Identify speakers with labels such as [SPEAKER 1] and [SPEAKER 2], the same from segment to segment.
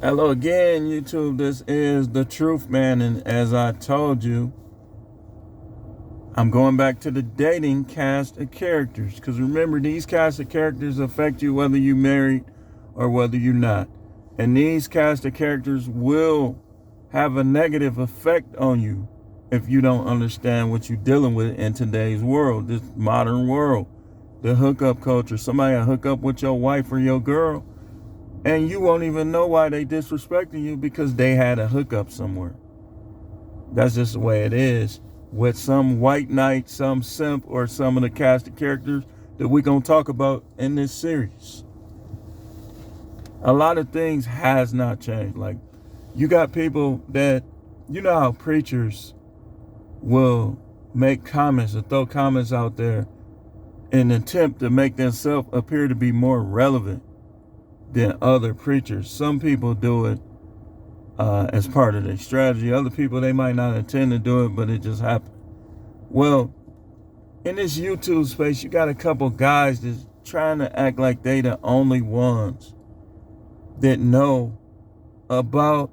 [SPEAKER 1] Hello again, YouTube. This is The Truth Man, and as I told you, I'm going back to the dating cast of characters. Because remember, these cast of characters affect you whether you're married or whether you're not. And these cast of characters will have a negative effect on you if you don't understand what you're dealing with in today's world, this modern world. The hookup culture. Somebody will hook up with your wife or your girl, and you won't even know why they disrespecting you because they had a hookup somewhere. That's just the way it is with some white knight, some simp, or some of the cast of characters that we're going to talk about in this series. A lot of things has not changed. Like, you got people that, you know how preachers will make comments or throw comments out there in an attempt to make themselves appear to be more relevant than other preachers. Some people do it as part of their strategy. Other people, they might not intend to do it, but it just happened. Well, in this YouTube space, you got a couple guys that's trying to act like they the only ones that know about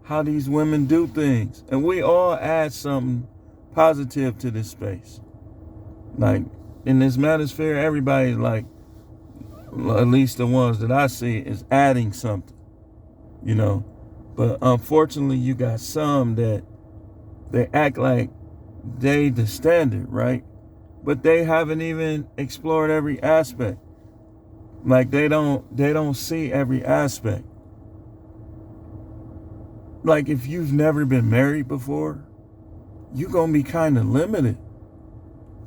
[SPEAKER 1] how these women do things. And we all add something positive to this space. Like, in this manosphere, everybody's like, at least the ones that I see, is adding something, you know. But unfortunately, you got some that they act like they the standard, right? But they haven't even explored every aspect. Like they don't see every aspect. Like if you've never been married before, you're gonna be kind of limited.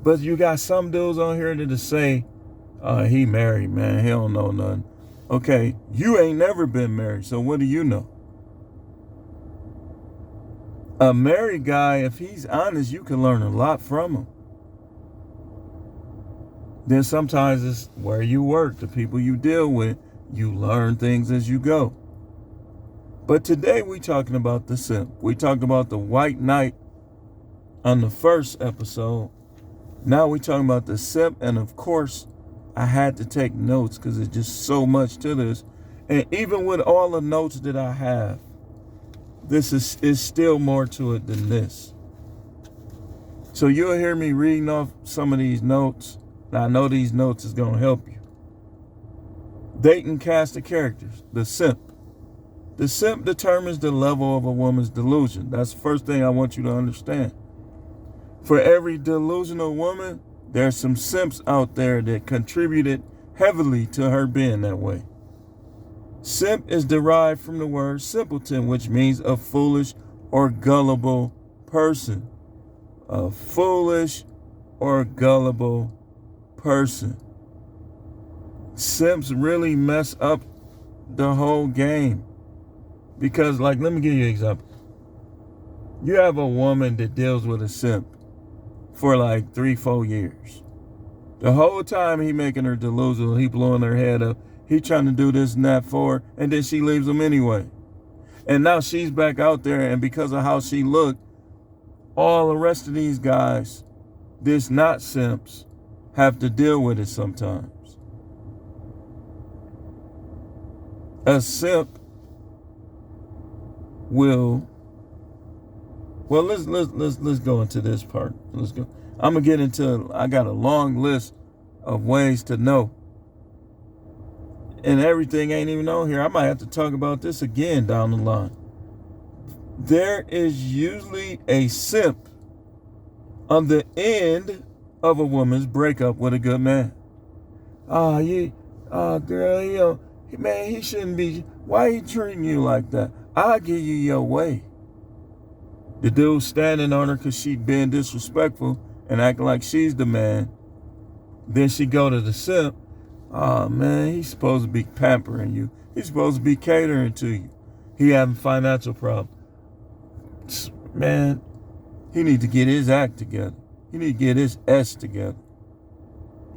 [SPEAKER 1] But you got some dudes on here that just say, he married, man, he don't know nothing. Okay, you ain't never been married, so what do you know? A married guy, if he's honest, you can learn a lot from him. Then sometimes it's where you work, the people you deal with, you learn things as you go. But today we talking about the simp. We talked about the white knight on the first episode. Now we talking about the simp, and of course, I had to take notes because there's just so much to this. And even with all the notes that I have, this is still more to it than this. So you'll hear me reading off some of these notes. And I know these notes is going to help you. Dating cast of characters. The simp. The simp determines the level of a woman's delusion. That's the first thing I want you to understand. For every delusional woman, there's some simps out there that contributed heavily to her being that way. Simp is derived from the word simpleton, which means a foolish or gullible person. A foolish or gullible person. Simps really mess up the whole game. Because, like, let me give you an example. You have a woman that deals with a simp for like 3-4 years. The whole time he making her delusional, he blowing her head up. He trying to do this and that for her, and then she leaves him anyway. And now she's back out there, and because of how she looked, all the rest of these guys, this not simps, have to deal with it sometimes. A simp will, well, let's go into this part. Let's go. I'm gonna get into, I got a long list of ways to know. And everything ain't even on here. I might have to talk about this again down the line. There is usually a simp on the end of a woman's breakup with a good man. Girl, man, he shouldn't be, why he treating you like that? I'll give you your way. The dude standing on her because she being disrespectful and acting like she's the man. Then she go to the simp. Oh, man, he's supposed to be pampering you. He's supposed to be catering to you. He having financial problems. Man, he need to get his act together. He need to get his S together.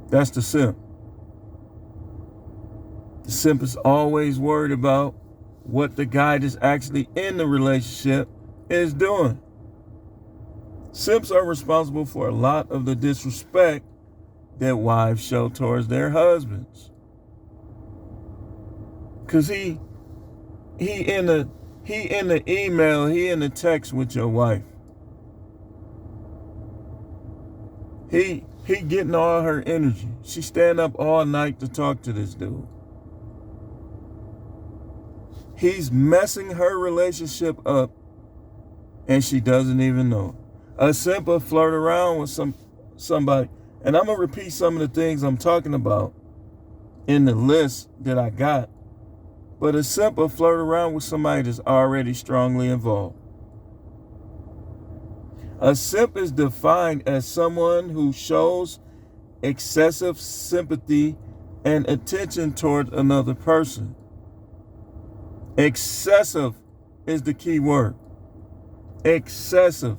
[SPEAKER 1] That's the simp. The simp is always worried about what the guy that's actually in the relationship is doing. Simps are responsible for a lot of the disrespect that wives show towards their husbands. Because he he in the email, he in the text with your wife. He getting all her energy. She stand up all night to talk to this dude. He's messing her relationship up, and she doesn't even know it. A simp will flirt around with somebody, and I'm gonna repeat some of the things I'm talking about in the list that I got. But a simp will flirt around with somebody that's already strongly involved. A simp is defined as someone who shows excessive sympathy and attention toward another person. Excessive is the key word. Excessive.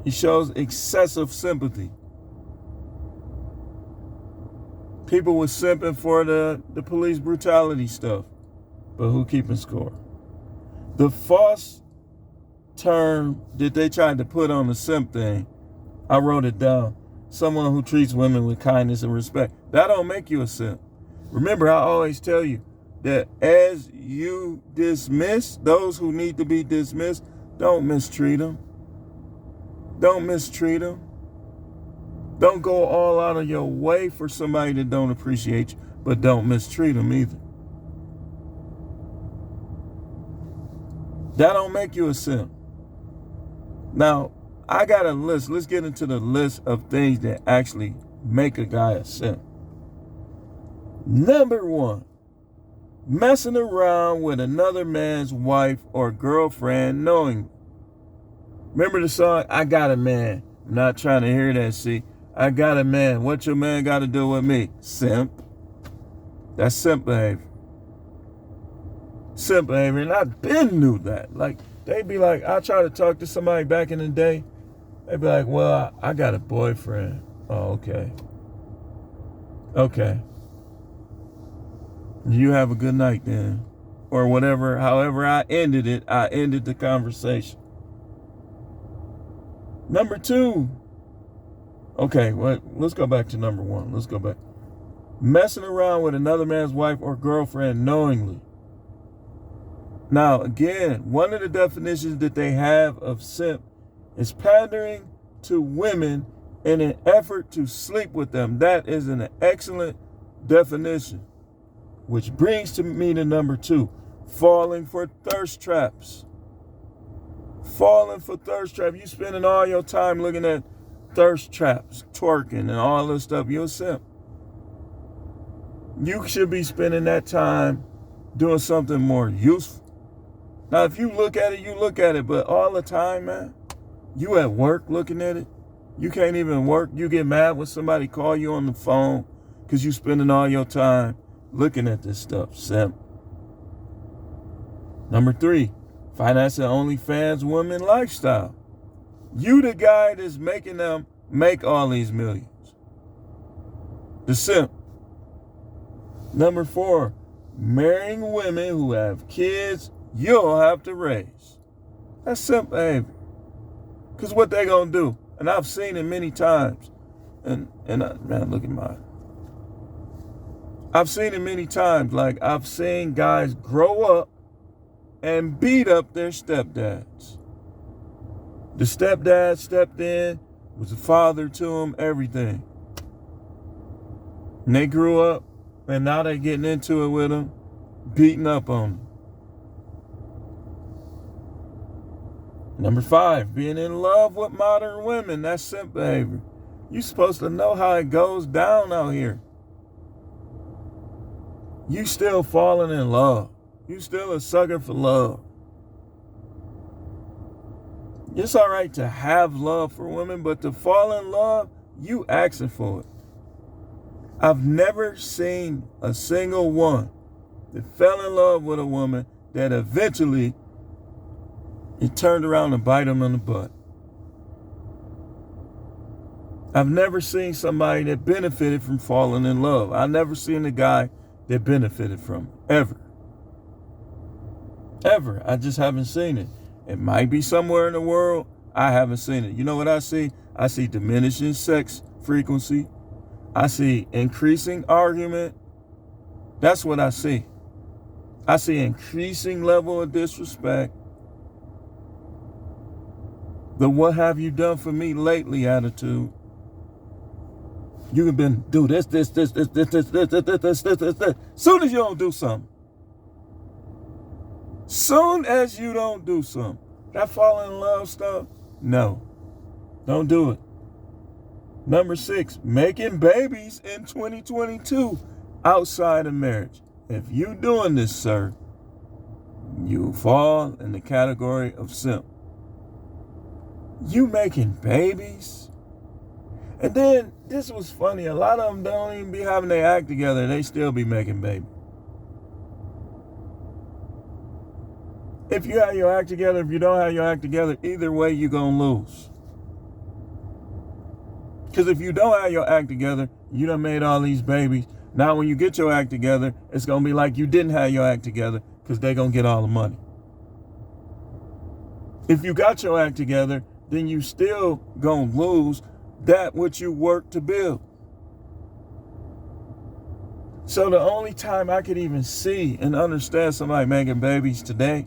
[SPEAKER 1] He shows excessive sympathy. People were simping for the police brutality stuff, but who keeping score? The false term that they tried to put on the simp thing, I wrote it down. Someone who treats women with kindness and respect. That don't make you a simp. Remember, I always tell you that as you dismiss those who need to be dismissed, don't mistreat them. Don't mistreat them. Don't go all out of your way for somebody that don't appreciate you, but don't mistreat them either. That don't make you a simp. Now, I got a list. Let's get into the list of things that actually make a guy a simp. Number 1, messing around with another man's wife or girlfriend knowingly. Remember the song, I Got a Man? I'm not trying to hear that, see? I got a man. What your man got to do with me? Simp. That's simp behavior. Simp behavior. And I been knew that. Like, they be like, I try to talk to somebody back in the day. They be like, well, I got a boyfriend. Oh, okay. Okay. You have a good night then. Or whatever, however I ended it, I ended the conversation. Number 2. Okay, well, let's go back to number 1. Let's go back. Messing around with another man's wife or girlfriend knowingly. Now, again, one of the definitions that they have of simp is pandering to women in an effort to sleep with them. That is an excellent definition. Which brings to me to number 2, falling for thirst traps. Falling for thirst traps. You spending all your time looking at thirst traps, twerking, and all this stuff. You're a simp. You should be spending that time doing something more useful. Now, if you look at it, you look at it, but all the time, man, you at work looking at it. You can't even work. You get mad when somebody call you on the phone because you spending all your time looking at this stuff, simp. Number 3, financing OnlyFans women lifestyle. You the guy that's making them make all these millions. The simp. Number 4, marrying women who have kids you'll have to raise. That's simp behavior. Because what they gonna do? And I've seen it many times. Man, look at mine. I've seen it many times. Like, I've seen guys grow up and beat up their stepdads. The stepdad stepped in, was a father to them, everything. And they grew up, and now they're getting into it with them, beating up on them. Number 5, being in love with modern women. That's simp behavior. You're supposed to know how it goes down out here. You still falling in love. You still a sucker for love. It's all right to have love for women, but to fall in love, you asking for it. I've never seen a single one that fell in love with a woman that eventually it turned around and bite them in the butt. I've never seen somebody that benefited from falling in love. I've never seen a guy that benefited from it, ever. Ever. I just haven't seen it. It might be somewhere in the world. I haven't seen it. You know what I see? I see diminishing sex frequency. I see increasing argument. That's what I see. I see increasing level of disrespect. The what have you done for me lately attitude. You have been do this. Soon as you don't do something. Soon as you don't do something. That fall in love stuff, no. Don't do it. Number 6, making babies in 2022 outside of marriage. If you doing this, sir, you fall in the category of simp. You making babies? And then, this was funny, a lot of them don't even be having their act together, they still be making babies. If you have your act together, if you don't have your act together, either way you're going to lose. Because if you don't have your act together, you done made all these babies. Now when you get your act together, it's going to be like you didn't have your act together because they're going to get all the money. If you got your act together, then you still going to lose that which you worked to build. So the only time I could even see and understand somebody making babies today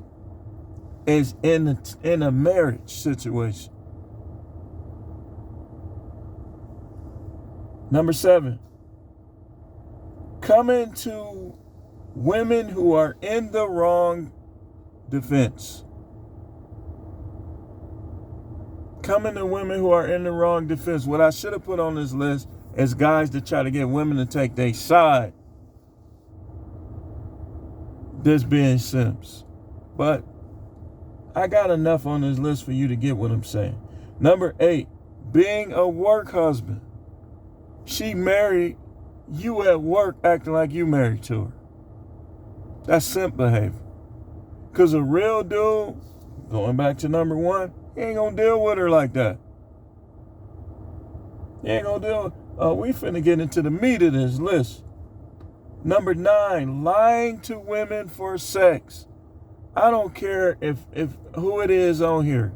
[SPEAKER 1] is in a marriage situation. Number 7, coming to women who are in the wrong defense. Coming to women who are in the wrong defense. What I should have put on this list is guys that try to get women to take their side. This being simps. But I got enough on this list for you to get what I'm saying. Number 8, being a work husband. She married you at work acting like you married to her. That's simp behavior. Because a real dude, going back to number 1, he ain't going to deal with her like that. He ain't going to deal with we finna get into the meat of this list. Number 9, lying to women for sex. I don't care if who it is on here.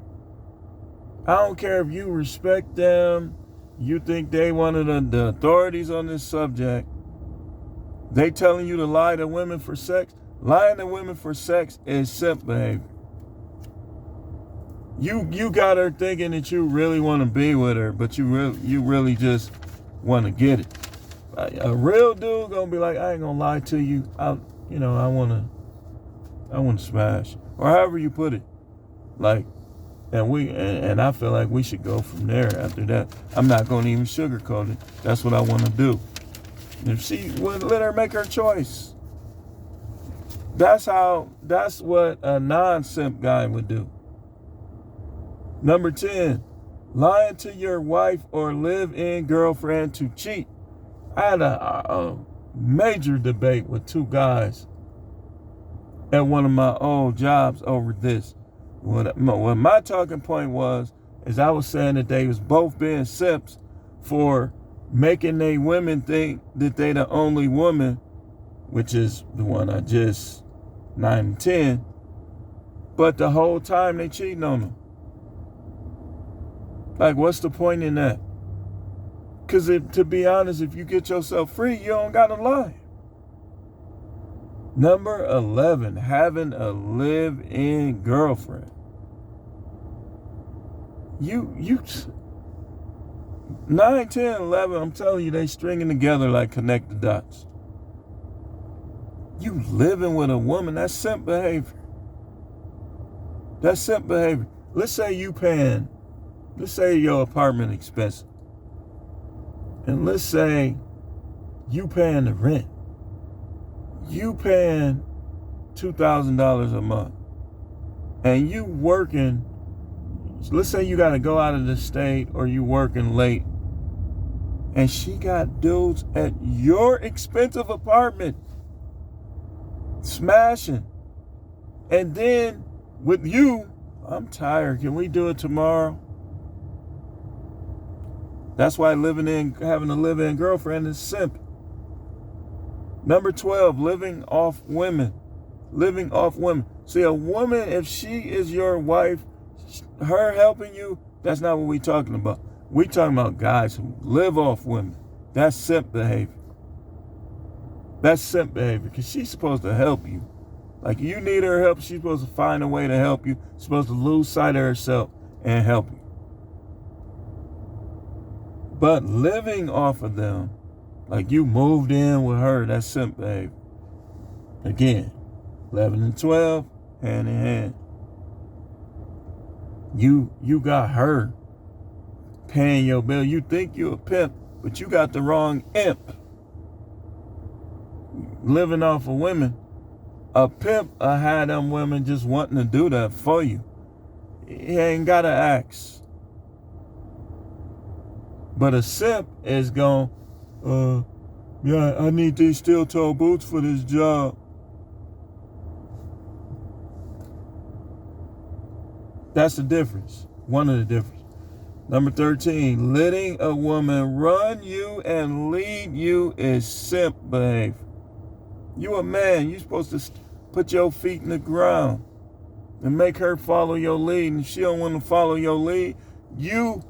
[SPEAKER 1] I don't care if you respect them. You think they one of the authorities on this subject. They telling you to lie to women for sex. Lying to women for sex is simp behavior. You got her thinking that you really want to be with her, but you really just want to get it. A real dude gonna be like, I ain't gonna lie to you. I want to smash, or however you put it. Like, and I feel like we should go from there after that. I'm not going to even sugarcoat it. That's what I want to do. If she would, let her make her choice. That's what a non-simp guy would do. Number 10, lying to your wife or live-in girlfriend to cheat. I had a major debate with 2 guys at one of my old jobs over this. What my talking point is I was saying that they was both being simps for making they women think that they the only woman, which is the one I just 9 and 10, but the whole time they cheating on them. Like, what's the point in that? Because to be honest, if you get yourself free, you don't gotta lie. Number 11, having a live-in girlfriend. You 9, 10, 11, I'm telling you, they stringing together like connect the dots. You living with a woman, that's simp behavior. That's simp behavior. Let's say your apartment expensive. And let's say you paying the rent. You paying $2,000 a month. And you working, let's say you got to go out of the state or you working late. And she got dudes at your expensive apartment smashing. And then with you, I'm tired. Can we do it tomorrow? That's why having a live-in girlfriend is simp. Number 12, living off women. Living off women. See, a woman, if she is your wife, her helping you, that's not what we talking about. We talking about guys who live off women. That's simp behavior. That's simp behavior because she's supposed to help you. Like, you need her help, she's supposed to find a way to help you. She's supposed to lose sight of herself and help you. But living off of them, like you moved in with her, that's simp behavior. Again, 11 and 12, hand in hand. You got her paying your bill. You think you a pimp, but you got the wrong imp. Living off of women. A pimp had them women just wanting to do that for you. He ain't got to ask. But a simp is going, yeah, I need these steel-toe boots for this job. That's the difference. One of the differences. Number 13, letting a woman run you and lead you is simp behavior. You a man. You're supposed to put your feet in the ground and make her follow your lead. And if she don't want to follow your lead, you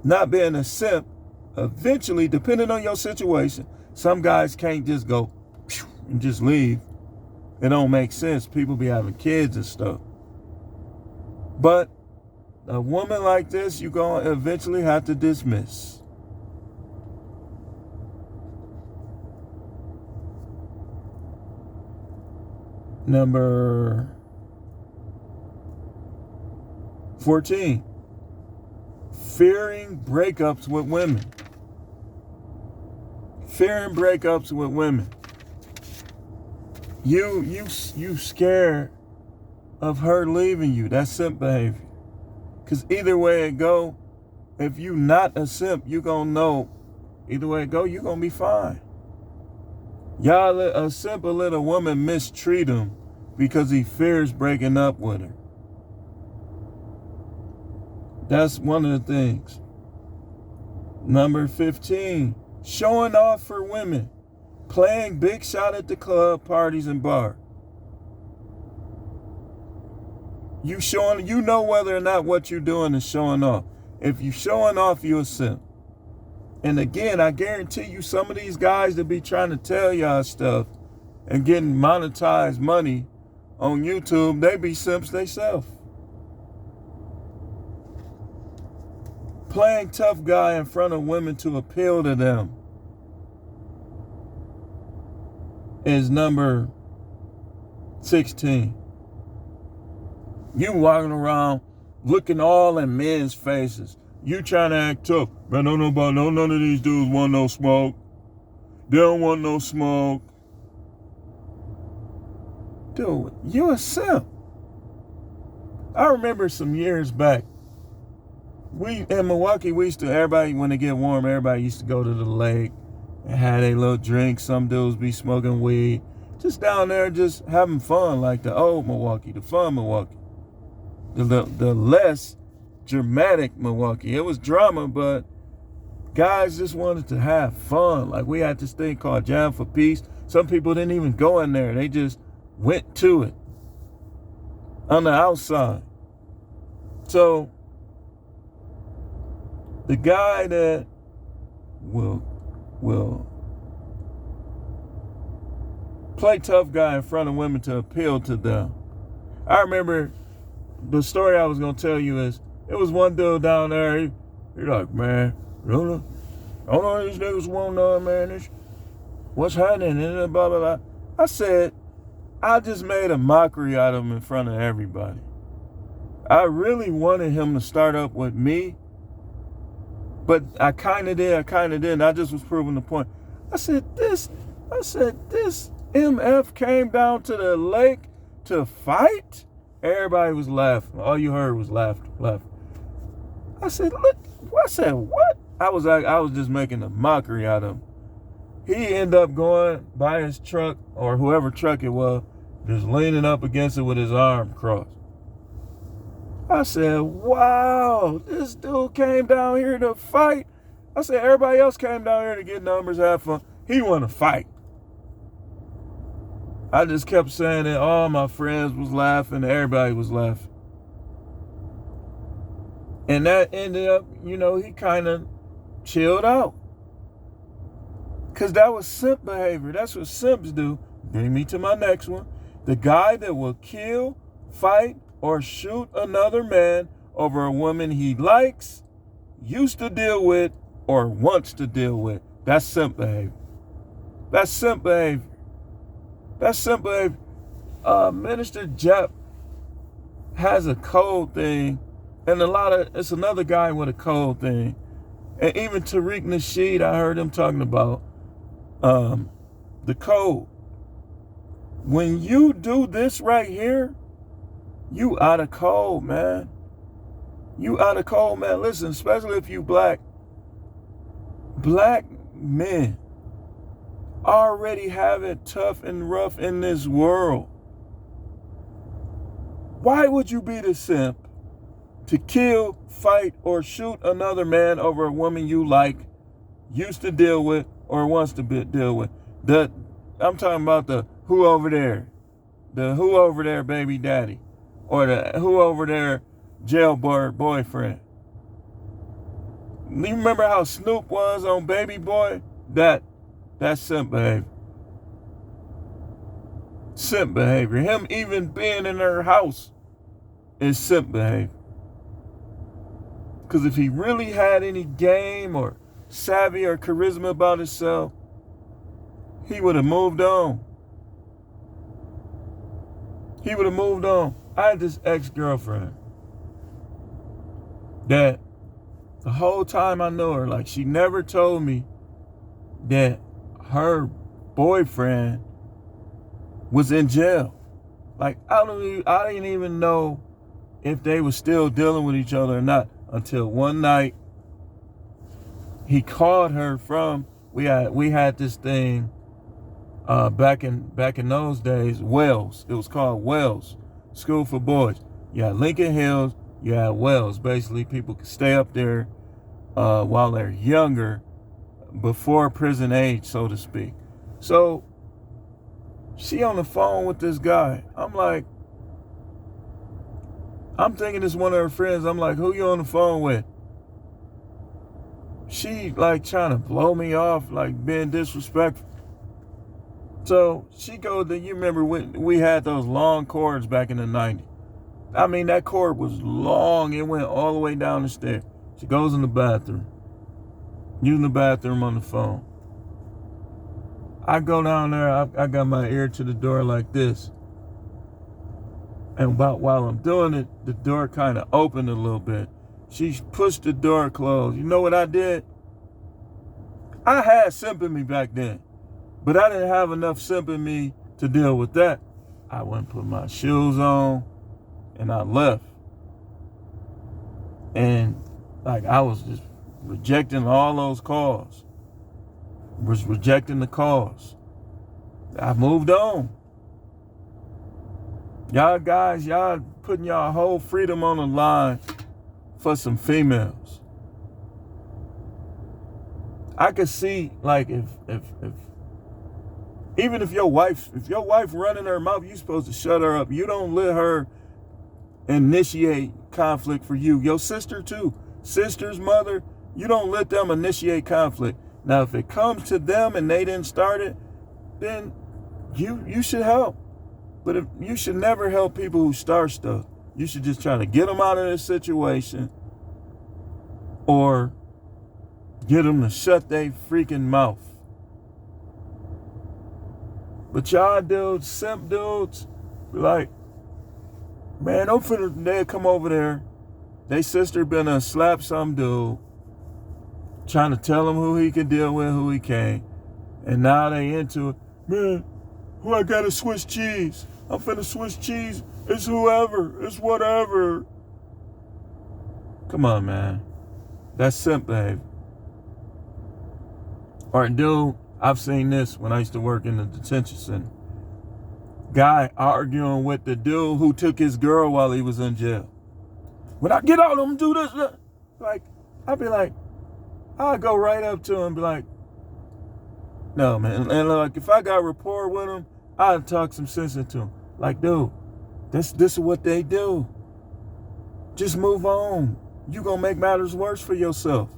[SPEAKER 1] not being a simp, eventually, depending on your situation, some guys can't just go and just leave. It don't make sense. People be having kids and stuff. But a woman like this, you're going to eventually have to dismiss. Number 14, fearing breakups with women. Fearing breakups with women. You scared of her leaving you. That's simp behavior. Because either way it go, if you not a simp, you gonna know either way it go, you gonna be fine. Y'all, a simp will let a woman mistreat him because he fears breaking up with her. That's one of the things. Number 15, showing off for women. Playing big shot at the club, parties, and bar. You know whether or not what you're doing is showing off. If you're showing off, you're a simp. And again, I guarantee you some of these guys that be trying to tell y'all stuff and getting monetized money on YouTube, they be simps themselves. Playing tough guy in front of women to appeal to them is number 16. You walking around looking all in men's faces. You trying to act tough. Man, none of these dudes want no smoke. They don't want no smoke. Dude, you a simp. I remember some years back, in Milwaukee, everybody, when it get warm, everybody used to go to the lake and have a little drink. Some dudes be smoking weed. Just down there, just having fun, like the old Milwaukee, the fun Milwaukee. The less dramatic Milwaukee. It was drama, but guys just wanted to have fun. Like, we had this thing called Jam for Peace. Some people didn't even go in there. They just went to it on the outside. So the guy that will play tough guy in front of women to appeal to them. I remember the story I was going to tell you is, it was one dude down there, he like, man, I don't know these niggas want man, what's happening, and blah, blah, blah. I said, I just made a mockery out of him in front of everybody. I really wanted him to start up with me, but I kind of did, I kind of didn't. I just was proving the point. I said, this MF came down to the lake to fight? Everybody was laughing. All you heard was laughter. I said, look, I said, what? I was just making a mockery out of him. He ended up going by his truck, or whoever truck it was, just leaning up against it with his arm crossed. I said, wow, this dude came down here to fight. I said, everybody else came down here to get numbers, have fun. He wanted to fight. I just kept saying it. All my friends was laughing. Everybody was laughing. And that ended up, he kind of chilled out. Because that was simp behavior. That's what simps do. Bring me to my next one. The guy that will kill, fight, or shoot another man over a woman he likes, used to deal with, or wants to deal with. That's simp behavior. That's simp behavior. That's simp behavior. Minister Jep has a code thing, and it's another guy with a code thing. And even Tariq Nasheed, I heard him talking about the code. When you do this right here, you out of code, man. You out of code, man. Listen, especially if you black. Black men already have it tough and rough in this world. Why would you be the simp to kill, fight, or shoot another man over a woman you like, used to deal with, or wants to deal with? I'm talking about the who over there baby daddy, or the who over there jailbird boyfriend. You remember how Snoop was on Baby Boy? That's simp behavior. Simp behavior. Him even being in her house is simp behavior. Because if he really had any game or savvy or charisma about himself, he would have moved on. He would have moved on. I had this ex-girlfriend that the whole time I knew her, like, she never told me that her boyfriend was in jail. Like, I didn't even know if they were still dealing with each other or not until one night he called her from, we had this thing back in those days, Wells. It was called Wells, School for Boys. You had Lincoln Hills, you had Wells. Basically, people could stay up there while they're younger, before prison age, so to speak. So she on the phone with this guy. I'm thinking it's one of her friends. I'm like, who you on the phone with? She like trying to blow me off, like being disrespectful. So she goes, you remember when we had those long cords back in the 90s? I mean, that cord was long. It went all the way down the stairs. She goes in the bathroom, using the bathroom on the phone. I go down there, I got my ear to the door like this. And while I'm doing it, the door kind of opened a little bit. She pushed the door closed. You know what I did? I had simp in me back then, but I didn't have enough simp in me to deal with that. I went and put my shoes on, and I left. And like, I was just rejecting all those calls. Was rejecting the calls. I moved on. Y'all guys, y'all putting y'all whole freedom on the line for some females. I could see, like, if even if your wife running her mouth, you supposed to shut her up. You don't let her initiate conflict for you. Your sister too. Sister's mother, you don't let them initiate conflict. Now, if it comes to them and they didn't start it, then you should help. But you should never help people who start stuff. You should just try to get them out of this situation, or get them to shut their freaking mouth. But y'all dudes, simp dudes, be like, man, they'll come over there. They sister been a slap some dude, trying to tell him who he can deal with, who he can't. And now they into it. Man, who I got a Swiss cheese? I'm finna Swiss cheese. It's whoever. It's whatever. Come on, man. That's simp behavior. Or dude, I've seen this when I used to work in the detention center. Guy arguing with the dude who took his girl while he was in jail. When I get out, I'm do this. Like, I'd be like, I'd go right up to him and be like, no, man. And like, if I got rapport with him, I'd talk some sense into him. Like, dude, this is what they do. Just move on. You gonna make matters worse for yourself.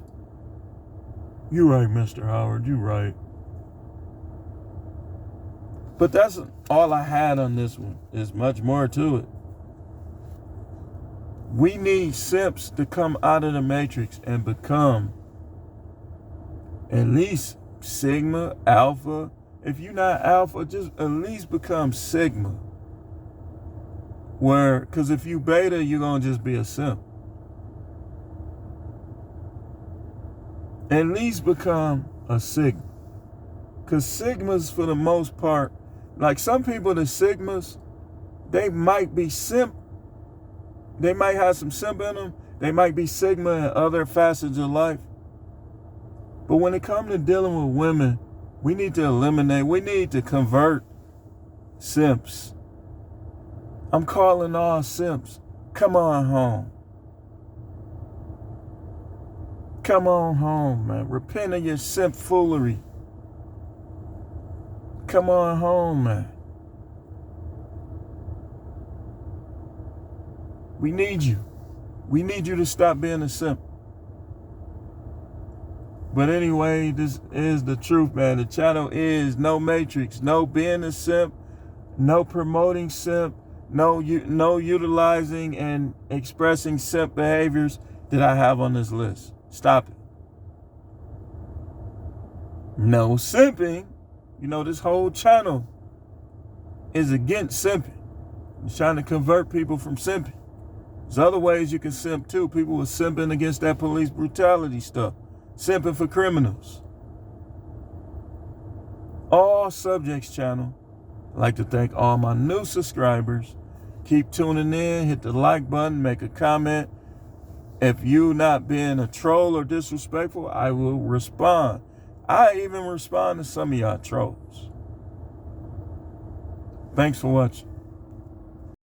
[SPEAKER 1] You right, Mr. Howard. You right. But that's all I had on this one. There's much more to it. We need simps to come out of the matrix and become at least sigma, alpha. If you're not alpha, just at least become sigma. Because if you beta, you're going to just be a simp. At least become a sigma. Because sigmas, for the most part, like some people, the sigmas, they might be simp. They might have some simp in them. They might be sigma in other facets of life. But when it comes to dealing with women, we need to we need to convert simps. I'm calling all simps. Come on home. Come on home, man. Repent of your simp foolery. Come on home, man. We need you. We need you to stop being a simp. But anyway, this is the truth, man. The channel is no matrix, no being a simp, no promoting simp, no utilizing and expressing simp behaviors that I have on this list. Stop it. No simping. You know, this whole channel is against simping. It's trying to convert people from simping. There's other ways you can simp too. People were simping against that police brutality stuff. Simping for criminals. All Subjects channel. I'd like to thank all my new subscribers. Keep tuning in. Hit the like button. Make a comment. If you not being a troll or disrespectful, I will respond. I even respond to some of y'all trolls. Thanks for watching.